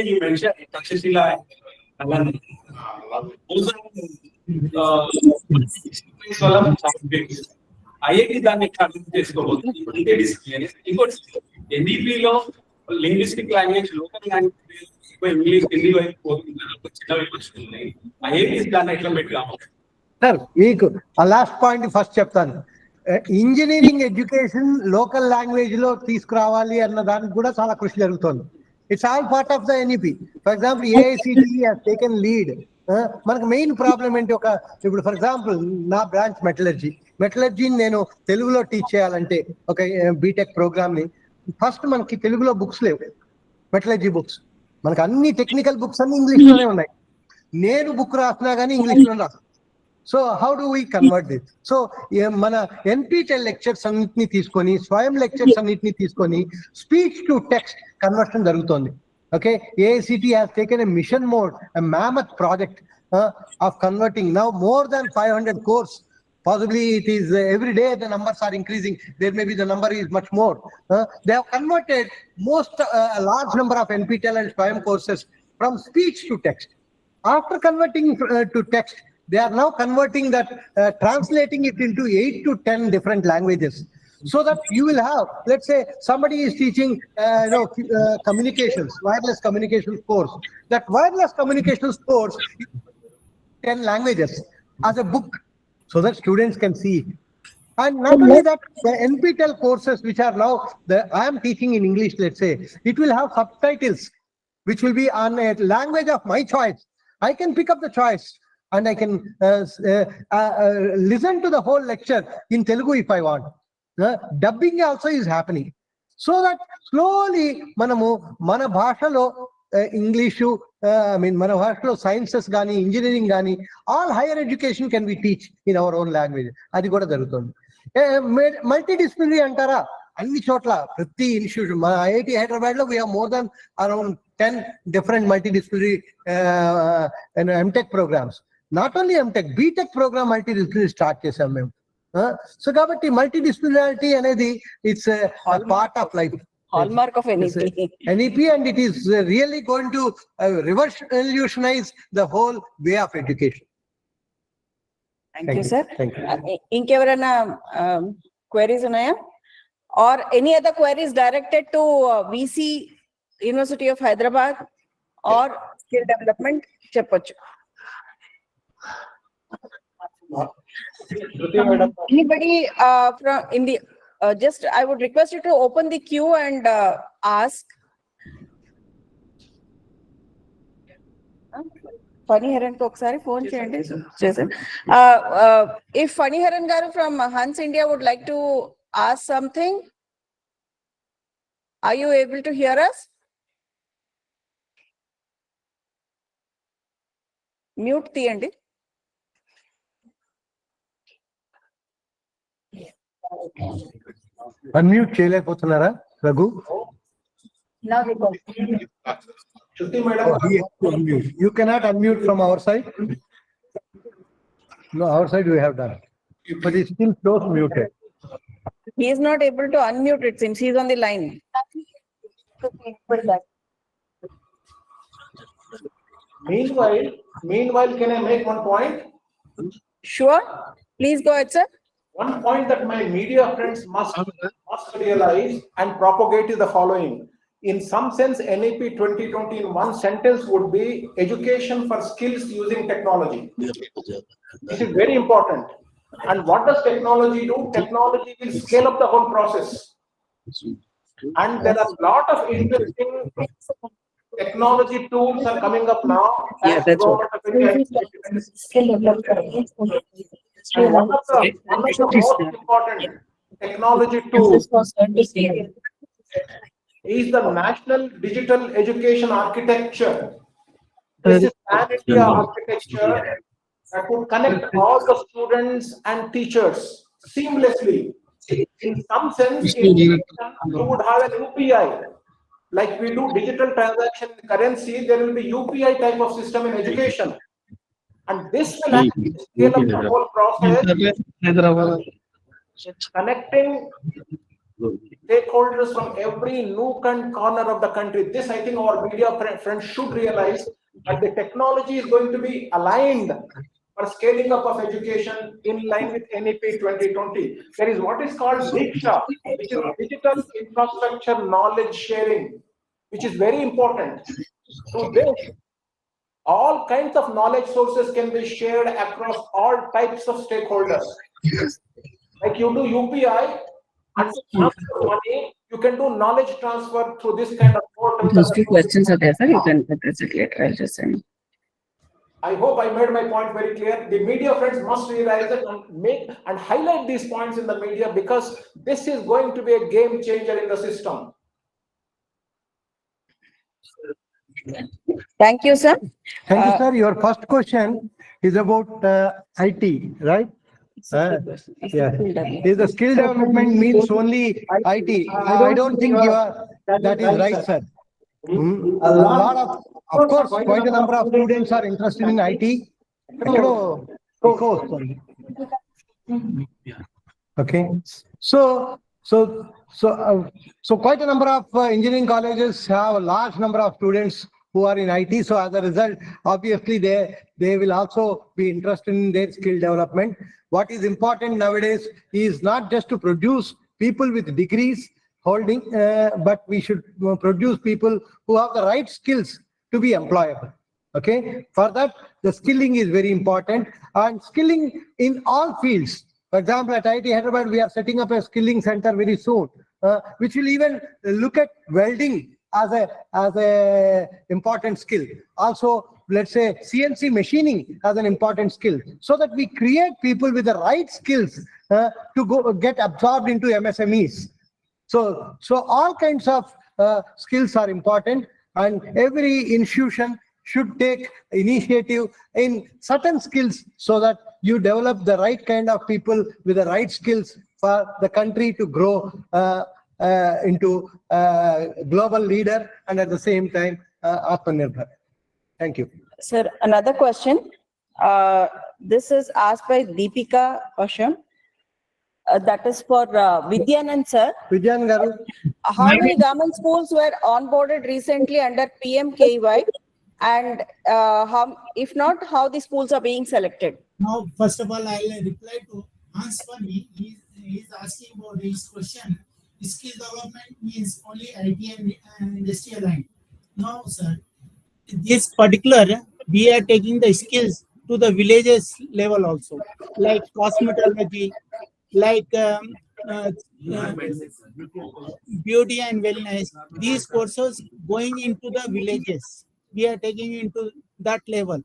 You mentioned Takshashila and IIT దాన్ని అర్థం చేసుకోబోతుంది ఇంకోటి ఎన్డీపీలో linguistic language local language English Hindi వైపు పోతున్నారు చిన్న విమర్శలు IIT దాన్ని ఎట్లా పెట్టుకోవాలి సార్ మీకు ఆ లాస్ట్ పాయింట్ ఫస్ట్ చెప్తాను. ఇంజనీరింగ్ ఎడ్యుకేషన్ లోకల్ లాంగ్వేజ్ లో తీసుకురావాలి అన్న దానికి కూడా చాలా కృషి జరుగుతుంది. It's all part of the NEP. For example AICTE has taken lead. మనకు మెయిన్ ప్రాబ్లం ఏంటి, ఇప్పుడు ఫర్ ఎగ్జాంపుల్ నా బ్రాంచ్ మెటలర్జీని నేను తెలుగులో టీచ్ చేయాలంటే ఒక బీటెక్ ప్రోగ్రామ్ ని ఫస్ట్ మనకి తెలుగులో బుక్స్ లేవు, మెటలర్జీ బుక్స్. మనకు అన్ని టెక్నికల్ బుక్స్ అన్ని ఇంగ్లీష్ లోనే ఉన్నాయి. నేను బుక్ రాసినా కానీ ఇంగ్లీష్ లో రాస్తాను. So how do we convert this? So మన ఎన్పిటెల్ లెక్చర్స్ అన్నింటినీ తీసుకొని, స్వయం లెక్చర్స్ అన్నింటినీ తీసుకొని స్పీచ్ టు టెక్స్ట్ కన్వర్షన్ జరుగుతుంది. Okay, AICT has taken a mission mode, a mammoth project of converting now more than 500 courses. Possibly it is every day the numbers are increasing. There may be the number is much more. They have converted a large number of NPTEL and SWAYAM courses from speech to text. After converting to text, they are now converting that, translating it into 8 to 10 different languages. So that you will have, let's say somebody is teaching communications, wireless communications course. That wireless communications course, 10 languages as a book, so that students can see. And not only that, the NPTEL courses which are now, I am teaching in English, let's say, it will have subtitles which will be on a language of my choice. I can pick up the choice and I can listen to the whole lecture in Telugu if I want. Dubbing also is happening, so that slowly mana bhashalo English, mana bhashalo sciences gani, engineering gani, all higher education can be teach in our own language. Adi kuda jarugutundi. Multidisciplinary antara anni chotla prati institution, mana IIT Hyderabad lo we have more than around 10 different multidisciplinary MTech programs. Not only MTech, BTech program multidisciplinary start chesam mem. So kabatti multidisciplinarity anedi it's a part of life, hallmark of NEP. NEP, and it is really going to revolutionize the whole way of education. Thank you, sir. Thank you. Inkevarana queries unaya, or any other queries directed to VC, University of Hyderabad, or skill development cheppochu? Anybody from in the just I would request you to open the queue and ask. Funny Haran ko okkari phone cheyandi chesaru. If Funny Haran garu from Hans India would like to ask something, are you able to hear us? Mute tiyandi. Unmute చేయలేకపోతున్నారా Raghu? Now we go. Shruti madam, Unmute. You cannot unmute from our side. No, our side we have done, but it still shows muted. He is not able to unmute, it seems. He's on the line. Meanwhile, can I make one point? Sure. Please go ahead, sir. One point that my media friends must realize and propagate is the following. In some sense, NAP 2020 in one sentence would be education for skills using technology. This is very important. And what does technology do? Technology will scale up the whole process. And there are a lot of interesting technology tools are coming up now. Yeah, that's what. And one of the most important technology tools is the National Digital Education Architecture. This is pan-India architecture that would connect all the students and teachers seamlessly. In some sense, you would have an UPI. Like we do digital transaction currency, there will be UPI type of system in education. And this will actually scale up the whole process, connecting stakeholders from every nook and corner of the country. This, I think, our media friends should realize that the technology is going to be aligned for scaling up of education in line with NEP 2020. There is what is called Diksha, which is digital infrastructure knowledge sharing, which is very important. Through this, all kinds of knowledge sources can be shared across all types of stakeholders. Like you do UPI, and to transfer money, you can do knowledge transfer through this kind of portal. Those two questions are there, sir. You can address it later. I'll just send. I hope I made my point very clear. The media friends must realize it and make and highlight these points in the media, because this is going to be a game changer in the system. Thank you, sir. Thank you, sir. Your first question is about IT, right? Yeah. Is the skill development means only IT? I don't think that is right, sir. A lot of course, quite a number of students are interested in IT. Okay. So quite a number of engineering colleges have a large number of students who are in IT. So as a result, obviously they will also be interested in their skill development. What is important nowadays is not just to produce people with degrees holding, but we should produce people who have the right skills to be employable. Okay. For that, the skilling is very important, and skilling in all fields. For example, at IIT Hyderabad, we are setting up a skilling center very soon, which will even look at welding as a important skill. Also, let's say CNC machining as an important skill, so that we create people with the right skills to go get absorbed into MSMEs. So all kinds of skills are important, and every institution should take initiative in certain skills so that you develop the right kind of people with the right skills for the country to grow into a global leader, and at the same time Atmanirbhar. Thank you. Sir, another question. This is asked by Deepika Asham. That is for Vidyanand, sir. Vidyanand garu. How many government schools were onboarded recently under PMKY? And if not, how the schools are being selected? Now, first of all, I'll reply to Hans for me. He is asking about his question. Skill development means only IT and industry aligned. No, sir. This particular, we are taking the skills to the villages level also, like cosmetology, like beauty and wellness. These courses going into the villages, we are taking into that level.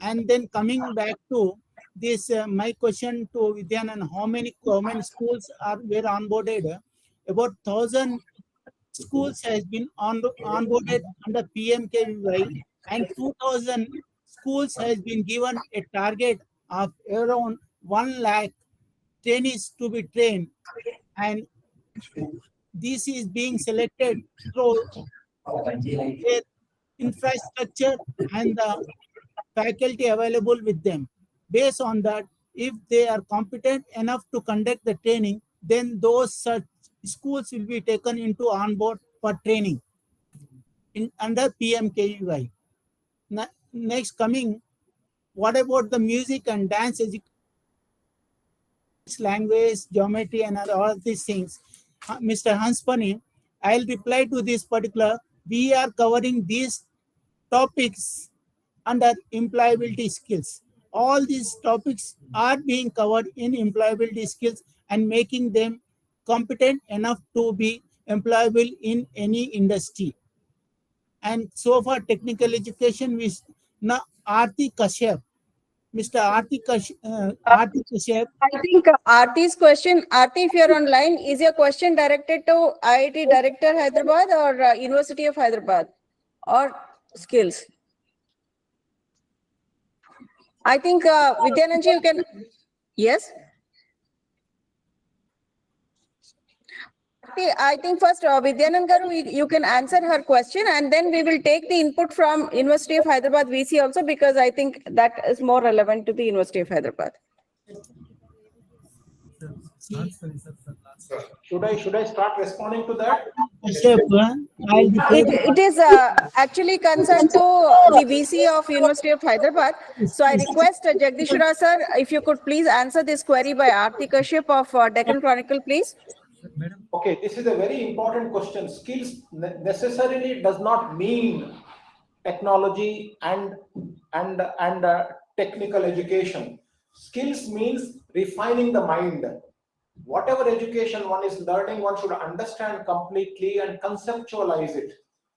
And then coming back to this, my question to Vidyanand, how many government schools were onboarded? About 1,000 schools has been onboarded under PMKY, and 2,000 schools has been given a target of around 1 lakh trainees to be trained, and this is being selected through their infrastructure and the faculty available with them. Based on that, if they are competent enough to conduct the training, then those such schools will be taken into on board for training under PMKUI. Next coming, what about the music and dance education, language, geometry, and all these things? Mr. Hanspani, I'll reply to this particular. We are covering these topics under employability skills. All these topics are being covered in employability skills and making them competent enough to be employable in any industry. And so for technical education, we now Aarti Kashyap. Mr. Aarti Kashyap. I think Aarti's question, Aarti, if you're online, is your question directed to IIT Director Hyderabad or University of Hyderabad or skills? I think Vidyanand, you can, yes? I think first Vidyanand Garu, you can answer her question and then we will take the input from University of Hyderabad VC also, because I think that is more relevant to the University of Hyderabad. Should I start responding to that? It is actually concerned to the VC of University of Hyderabad. So I request Jagadeeshwar Rao sir, if you could please answer this query by Aarti Kashyap of Deccan Chronicle, please. Okay, this is a very important question. Skills necessarily does not mean technology and technical education. Skills means refining the mind. Whatever education one is learning, one should understand completely and conceptualize it.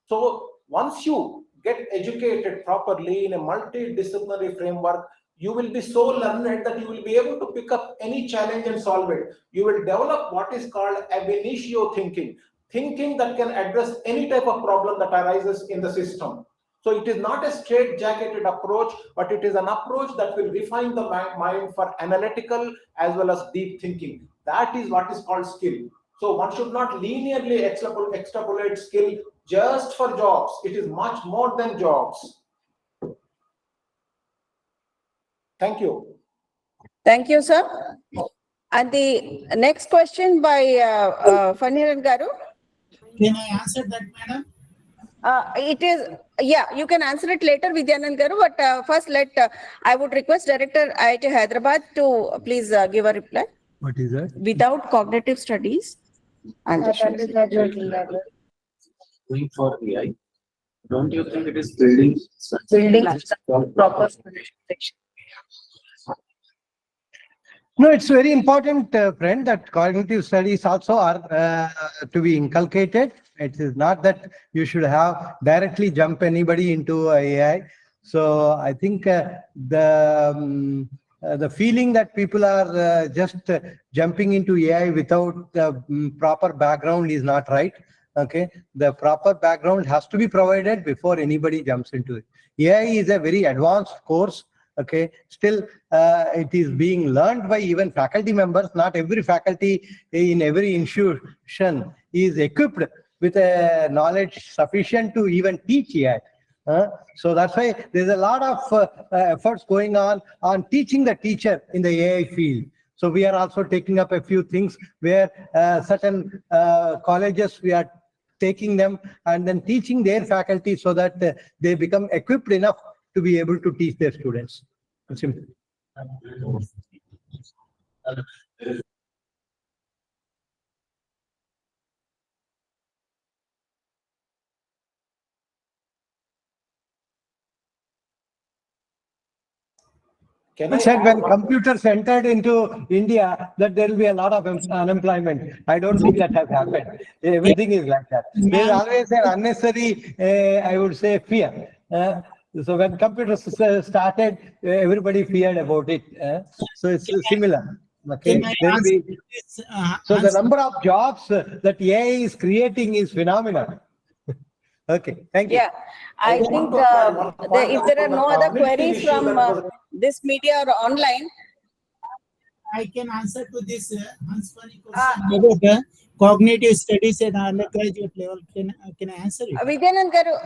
So once you get educated properly in a multidisciplinary framework, you will be so learned that you will be able to pick up any challenge and solve it. You will develop what is called ab initio thinking, thinking that can address any type of problem that arises in the system. So it is not a straight-jacketed approach, but it is an approach that will refine the mind for analytical as well as deep thinking. That is what is called skill. So one should not linearly extrapolate skill just for jobs. It is much more than jobs. Thank you. Thank you, sir. And the next question by Faniran Garu. Can I answer that, madam? It is, yeah, you can answer it later, Vidyanand Garu, but first I would request Director IIT Hyderabad to please give a reply. What is that? Without cognitive studies. And going for AI, don't you think it is building proper section? No, it's very important, friend, that cognitive studies also are to be inculcated. It is not that you should have directly jump anybody into AI. So I think the feeling that people are just jumping into AI without proper background is not right. Okay, the proper background has to be provided before anybody jumps into it. AI is a very advanced course. Okay, still it is being learned by even faculty members. Not every faculty in every institution is equipped with a knowledge sufficient to even teach AI. So that's why there's a lot of efforts going on teaching the teacher in the AI field. So we are also taking up a few things where certain colleges, we are taking them and then teaching their faculty so that they become equipped enough to be able to teach their students. Simple. I said when computers entered into India, that there will be a lot of unemployment. I don't think that has happened. Everything is like that. There is always an unnecessary, I would say, fear. So when computers started, everybody feared about it. So it's similar. Okay. So the number of jobs that AI is creating is phenomenal. Okay, thank you. Yeah, I think if there are no other queries from this media or online, I can answer to this question about cognitive studies at undergraduate level. Can I answer it? Vidyanand Garu,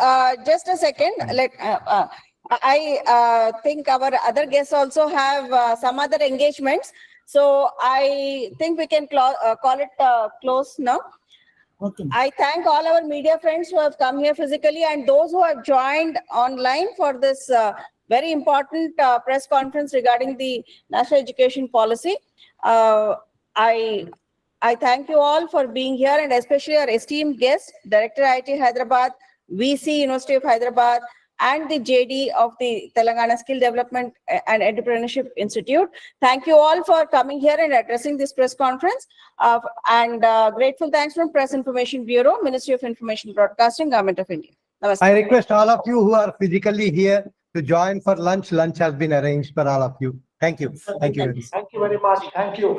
just a second. I think our other guests also have some other engagements. So I think we can call it close now. Okay. I thank all our media friends who have come here physically and those who have joined online for this very important press conference regarding the national education policy. I thank you all for being here, and especially our esteemed guests, Director IIT Hyderabad, VC University of Hyderabad, and the JD of the Telangana Skill Development and Entrepreneurship Institute. Thank you all for coming here and addressing this press conference. Grateful thanks from Press Information Bureau, Ministry of Information Broadcasting, Government of India. Namaste. I request all of you who are physically here to join for lunch. Lunch has been arranged for all of you. Thank you. Thank you. Thank you very much. Thank you.